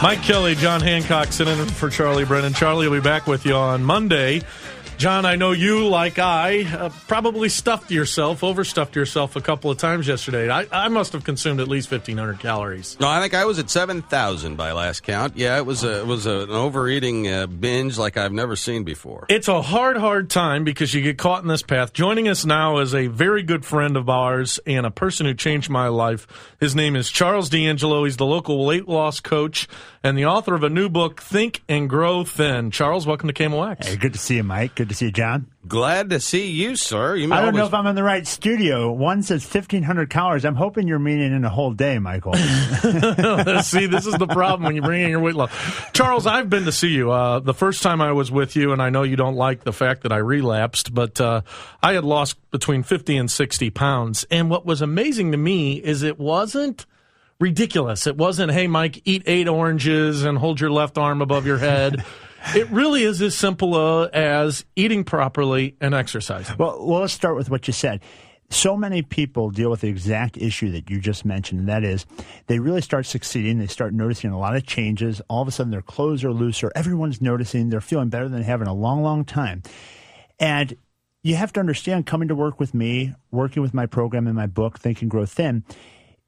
Mike Kelley, John Hancock sitting in for Charlie Brennan. Charlie will be back with you on Monday. John, I know you, like I, probably overstuffed yourself a couple of times yesterday. I must have consumed at least 1,500 calories. No, I think I was at 7,000 by last count. Yeah, it was an overeating binge like I've never seen before. It's a hard time because you get caught in this path. Joining us now is a very good friend of ours and a person who changed my life. His name is Charles DAngelos. He's the local weight loss coach and the author of a new book, Think and Grow Thin. Charles, welcome to KMOX. Hey, good to see you, Mike. Good to see you, John. Glad to see you, sir. I don't know if I'm in the right studio. One says 1,500 calories. I'm hoping you're meaning in a whole day, Michael. See, this is the problem when you bring in your weight loss. Charles, I've been to see you. The first time I was with you, and I know you don't like the fact that I relapsed, but I had lost between 50 and 60 pounds. And what was amazing to me is it wasn't ridiculous. It wasn't, hey, Mike, eat 8 oranges and hold your left arm above your head. It really is as simple as eating properly and exercising. Well, let's start with what you said. So many people deal with the exact issue that you just mentioned, and that is they really start succeeding. They start noticing a lot of changes. All of a sudden, their clothes are looser. Everyone's noticing. They're feeling better than they have in a long, long time. And you have to understand, coming to work with me, working with my program and my book, Think and Grow Thin,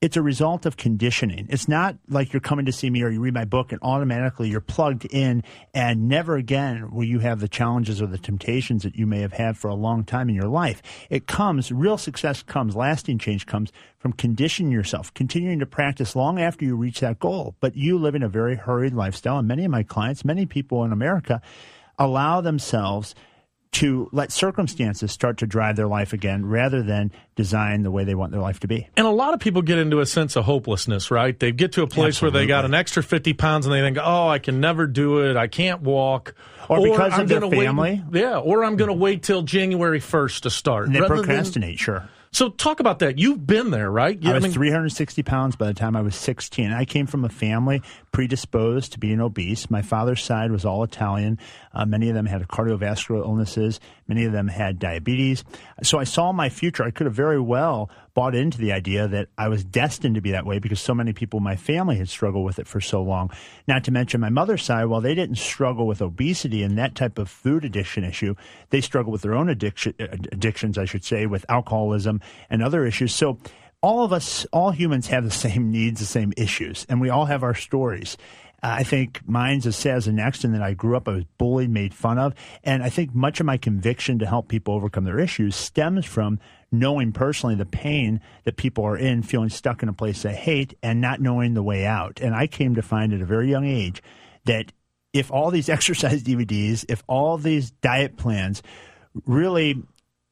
it's a result of conditioning. It's not like you're coming to see me or you read my book and automatically you're plugged in and never again will you have the challenges or the temptations that you may have had for a long time in your life. Real success comes, lasting change comes from conditioning yourself, continuing to practice long after you reach that goal. But you live in a very hurried lifestyle, and many of my clients, many people in America, allow themselves to let circumstances start to drive their life again rather than design the way they want their life to be. And a lot of people get into a sense of hopelessness, right? They get to a place where they got an extra 50 pounds and they think, oh, I can never do it. I can't walk. Or because of their family. Or I'm going to wait till January 1st to start. And they procrastinate, sure. So talk about that. You've been there, right? I was 360 pounds by the time I was 16. I came from a family predisposed to being obese. My father's side was all Italian. Many of them had cardiovascular illnesses. Many of them had diabetes. So I saw my future. I could have very well bought into the idea that I was destined to be that way because so many people in my family had struggled with it for so long. Not to mention my mother's side, while they didn't struggle with obesity and that type of food addiction issue, they struggled with their own addictions, I should say, with alcoholism and other issues. So all of us, all humans have the same needs, the same issues, and we all have our stories. I think mine's as sad as the next, in that I grew up, I was bullied, made fun of, and I think much of my conviction to help people overcome their issues stems from knowing personally the pain that people are in, feeling stuck in a place they hate, and not knowing the way out. And I came to find at a very young age that if all these exercise DVDs, if all these diet plans really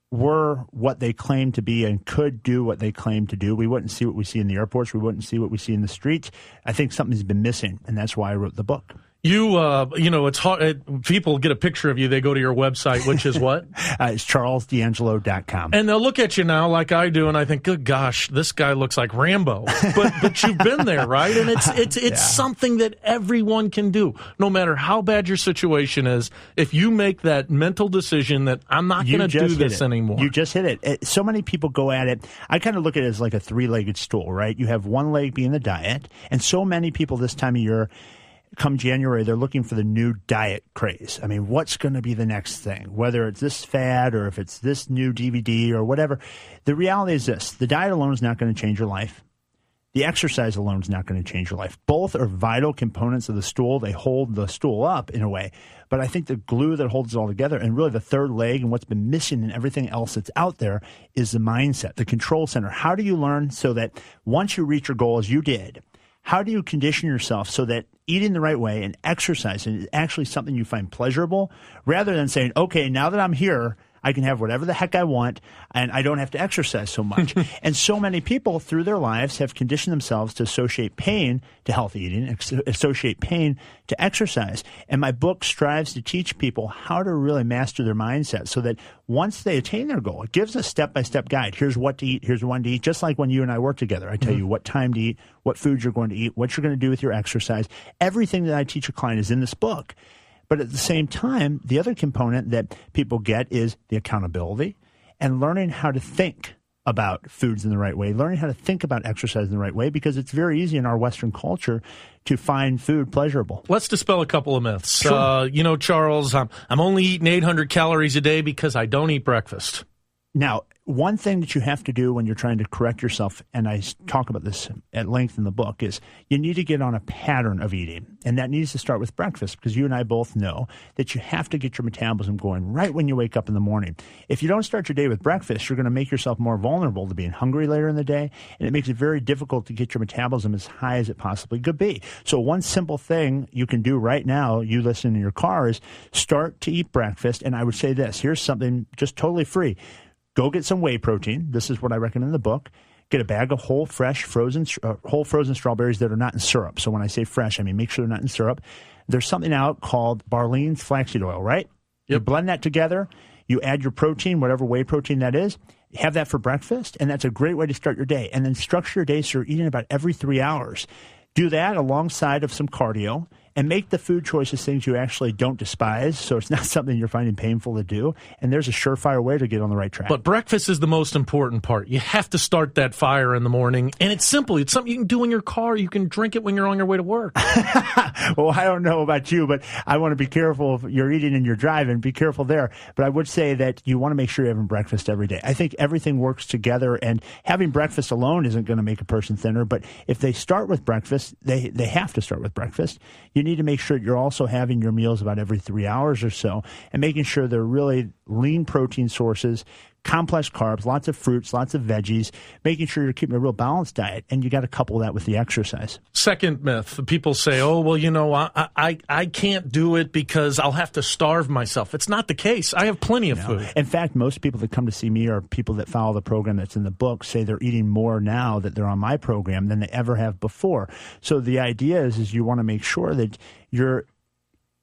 were what they claimed to be and could do what they claimed to do, we wouldn't see what we see in the airports. We wouldn't see what we see in the streets. I think something's been missing, and that's why I wrote the book. It's hard. People get a picture of you. They go to your website, which is what? It's charlesdeangelo.com. And they'll look at you now like I do, and I think, good gosh, this guy looks like Rambo. But you've been there, right? And it's something that everyone can do, no matter how bad your situation is. If you make that mental decision that I'm not going to do this anymore. You just hit it. So many people go at it. I kind of look at it as like a 3-legged stool, right? You have one leg being the diet, and so many people this time of year, come January, they're looking for the new diet craze. I mean, what's going to be the next thing? Whether it's this fad or if it's this new DVD or whatever. The reality is this. The diet alone is not going to change your life. The exercise alone is not going to change your life. Both are vital components of the stool. They hold the stool up in a way. But I think the glue that holds it all together, and really the third leg and what's been missing in everything else that's out there, is the mindset, the control center. How do you learn so that once you reach your goal, as you did, how do you condition yourself so that eating the right way and exercising is actually something you find pleasurable, rather than saying, okay, now that I'm here, I can have whatever the heck I want, and I don't have to exercise so much. And so many people through their lives have conditioned themselves to associate pain to healthy eating, associate pain to exercise. And my book strives to teach people how to really master their mindset so that once they attain their goal, it gives a step-by-step guide. Here's what to eat. Here's when to eat. Just like when you and I work together, I tell you what time to eat, what foods you're going to eat, what you're going to do with your exercise. Everything that I teach a client is in this book. But at the same time, the other component that people get is the accountability and learning how to think about foods in the right way, learning how to think about exercise in the right way, because it's very easy in our Western culture to find food pleasurable. Let's dispel a couple of myths. Sure. Charles, I'm only eating 800 calories a day because I don't eat breakfast. Now, one thing that you have to do when you're trying to correct yourself, and I talk about this at length in the book, is you need to get on a pattern of eating. And that needs to start with breakfast, because you and I both know that you have to get your metabolism going right when you wake up in the morning. If you don't start your day with breakfast, you're going to make yourself more vulnerable to being hungry later in the day, and it makes it very difficult to get your metabolism as high as it possibly could be. So one simple thing you can do right now, you listening in your car, is start to eat breakfast. And I would say this, here's something just totally free. Go get some whey protein. This is what I recommend in the book. Get a bag of whole frozen strawberries that are not in syrup. So when I say fresh, I mean make sure they're not in syrup. There's something out called Barlean's flaxseed oil, right? Yep. You blend that together. You add your protein, whatever whey protein that is. Have that for breakfast, and that's a great way to start your day. And then structure your day so you're eating about every 3 hours. Do that alongside of some cardio, and make the food choices things you actually don't despise, so it's not something you're finding painful to do. And there's a surefire way to get on the right track. But breakfast is the most important part. You have to start that fire in the morning, and it's simple. It's something you can do in your car. You can drink it when you're on your way to work. Well, I don't know about you, but I want to be careful if you're eating and you're driving. Be careful there. But I would say that you want to make sure you're having breakfast every day. I think everything works together, and having breakfast alone isn't going to make a person thinner. But if they start with breakfast, they have to start with breakfast. You need to make sure you're also having your meals about every 3 hours or so, and making sure they're really lean protein sources, complex carbs, lots of fruits, lots of veggies, making sure you're keeping a real balanced diet, and you got to couple that with the exercise. Second myth, people say, oh, well, I can't do it because I'll have to starve myself. It's not the case. I have plenty of food. In fact, most people that come to see me, or people that follow the program that's in the book, say they're eating more now that they're on my program than they ever have before. So the idea is you want to make sure that you're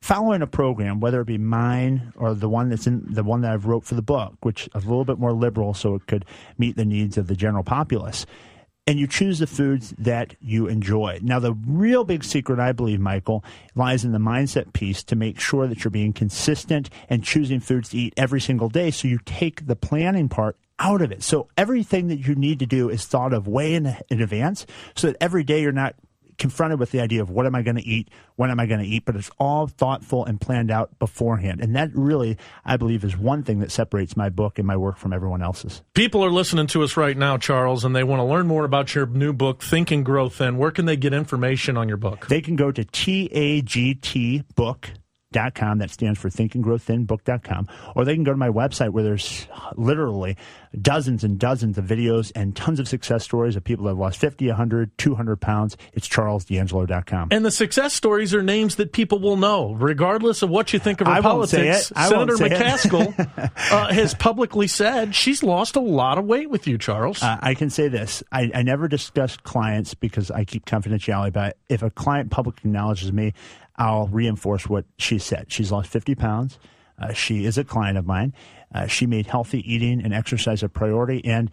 following a program, whether it be mine or the one that I've wrote for the book, which is a little bit more liberal so it could meet the needs of the general populace, and you choose the foods that you enjoy. Now, the real big secret, I believe, Michael, lies in the mindset piece to make sure that you're being consistent and choosing foods to eat every single day, so you take the planning part out of it. So everything that you need to do is thought of way in advance, so that every day you're not confronted with the idea of what am I going to eat, when am I going to eat, but it's all thoughtful and planned out beforehand. And that really, I believe, is one thing that separates my book and my work from everyone else's. People are listening to us right now, Charles, and they want to learn more about your new book, Think and Grow Thin. Where can they get information on your book? They can go to TAGTbook.com. That stands for thinkandgrowthinbook.com. Or they can go to my website, where there's literally dozens and dozens of videos and tons of success stories of people that have lost 50, 100, 200 pounds. It's charlesdangelo.com. And the success stories are names that people will know, regardless of what you think of her politics. Senator McCaskill has publicly said she's lost a lot of weight with you, Charles. I can say this. I never discuss clients because I keep confidentiality, but if a client publicly acknowledges me, I'll reinforce what she said. She's lost 50 pounds. She is a client of mine. She made healthy eating and exercise a priority. And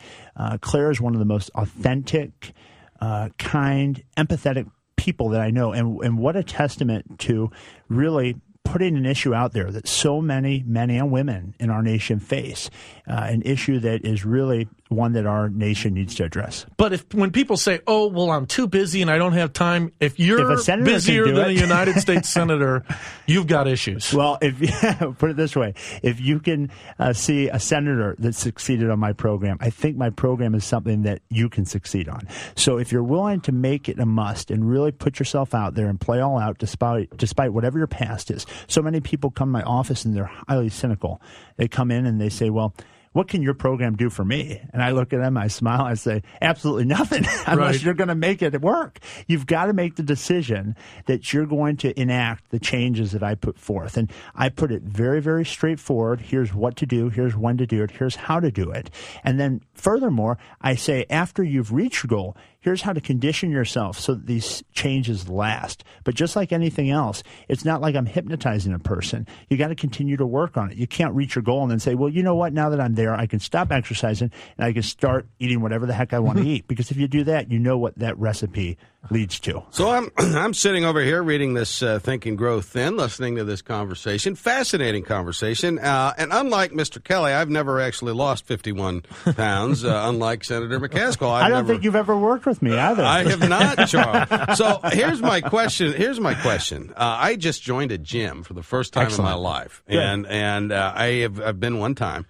Claire is one of the most authentic, kind, empathetic people that I know. And what a testament to really putting an issue out there that so many men and women in our nation face, an issue that is really one that our nation needs to address. But when people say, oh, well, I'm too busy and I don't have time, if you're busier than a United States senator, you've got issues. Well, put it this way, if you can see a senator that succeeded on my program, I think my program is something that you can succeed on. So if you're willing to make it a must and really put yourself out there and play all out despite whatever your past is. So many people come to my office and they're highly cynical. They come in and they say, well, what can your program do for me? And I look at them, I smile, I say, absolutely nothing, unless you're going to make it work. You've got to make the decision that you're going to enact the changes that I put forth. And I put it very, very straightforward. Here's what to do. Here's when to do it. Here's how to do it. And then furthermore, I say, after you've reached your goal, here's how to condition yourself so that these changes last. But just like anything else, it's not like I'm hypnotizing a person. You got to continue to work on it. You can't reach your goal and then say, well, you know what? Now that I'm there, I can stop exercising and I can start eating whatever the heck I want to eat. Because if you do that, you know what that recipe leads to. So I'm sitting over here reading this Think and Grow Thin, listening to this conversation. Fascinating conversation. And unlike Mr. Kelley, I've never actually lost 51 pounds, unlike Senator McCaskill. I don't think you've ever worked with me either. I have not, Charles. So here's my question. I just joined a gym for the first time in my life. Good. And I've been one time.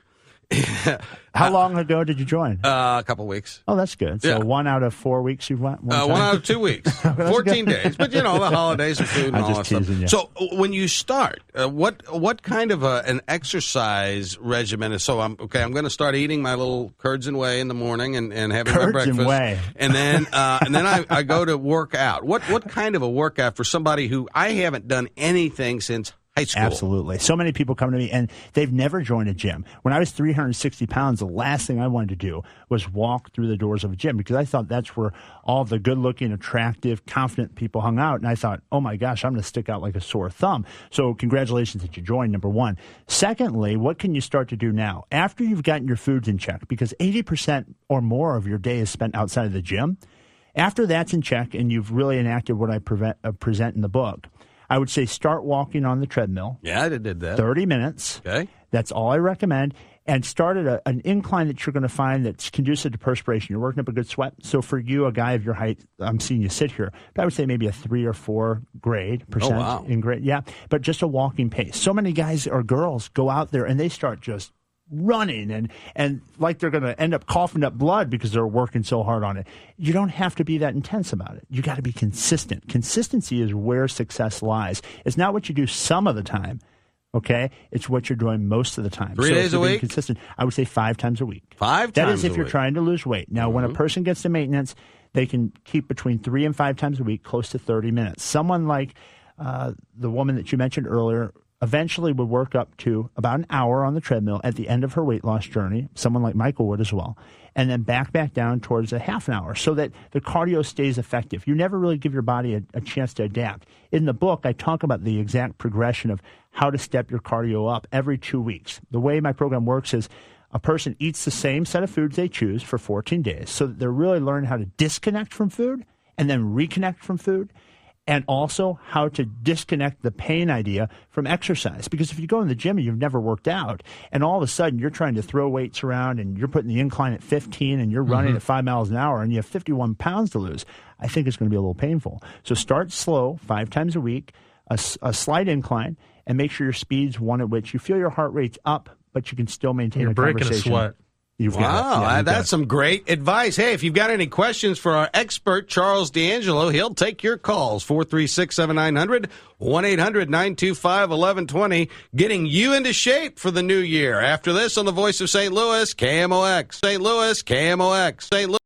How long ago did you join? A couple weeks. Oh, that's good. So 1 out of 4 weeks you've went? One out of 2 weeks. 14 days. But, the holidays and food and all that stuff. You. So when you start, what kind of an exercise regimen is? So I'm going to start eating my little curds and whey in the morning and having my breakfast. And whey. And then I go to work out. What kind of a workout for somebody who I haven't done anything since high school? Absolutely. So many people come to me, and they've never joined a gym. When I was 360 pounds, the last thing I wanted to do was walk through the doors of a gym because I thought that's where all the good-looking, attractive, confident people hung out. And I thought, oh, my gosh, I'm going to stick out like a sore thumb. So congratulations that you joined, number one. Secondly, what can you start to do now? After you've gotten your foods in check, because 80% or more of your day is spent outside of the gym, after that's in check and you've really enacted what I present in the book, I would say start walking on the treadmill. Yeah, I did that. 30 minutes. Okay. That's all I recommend. And start at an incline that you're going to find that's conducive to perspiration. You're working up a good sweat. So for you, a guy of your height, I'm seeing you sit here, but I would say maybe a 3 or 4 percent. Oh, wow. In grade. Yeah, but just a walking pace. So many guys or girls go out there and they start just running and like they're going to end up coughing up blood because they're working so hard on it. You don't have to be that intense about it. You got to be consistent. Consistency is where success lies. It's not what you do some of the time, okay? It's what you're doing most of the time. 3 days a week? Consistent. I would say 5 times a week. 5 times That is if a you're week. trying to lose weight. Now, when a person gets to maintenance, they can keep between 3 and 5 times a week, close to 30 minutes. Someone like the woman that you mentioned earlier eventually would work up to about an hour on the treadmill at the end of her weight loss journey. Someone like Michael would as well. And then back down towards a half an hour so that the cardio stays effective. You never really give your body a chance to adapt. In the book, I talk about the exact progression of how to step your cardio up every 2 weeks. The way my program works is a person eats the same set of foods they choose for 14 days so that they're really learning how to disconnect from food and then reconnect from food. And also how to disconnect the pain idea from exercise. Because if you go in the gym and you've never worked out, and all of a sudden you're trying to throw weights around and you're putting the incline at 15 and you're running at 5 miles an hour and you have 51 pounds to lose, I think it's going to be a little painful. So start slow, 5 times a week, a slight incline, and make sure your speed's one at which you feel your heart rate's up, but you can still maintain a conversation. You're breaking a sweat. Wow, that's some great advice. Hey, if you've got any questions for our expert, Charles DAngelo, he'll take your calls, 436-7900, 1-800-925-1120, getting you into shape for the new year. After this, on the Voice of St. Louis, KMOX. St. Louis, KMOX. St. Louis.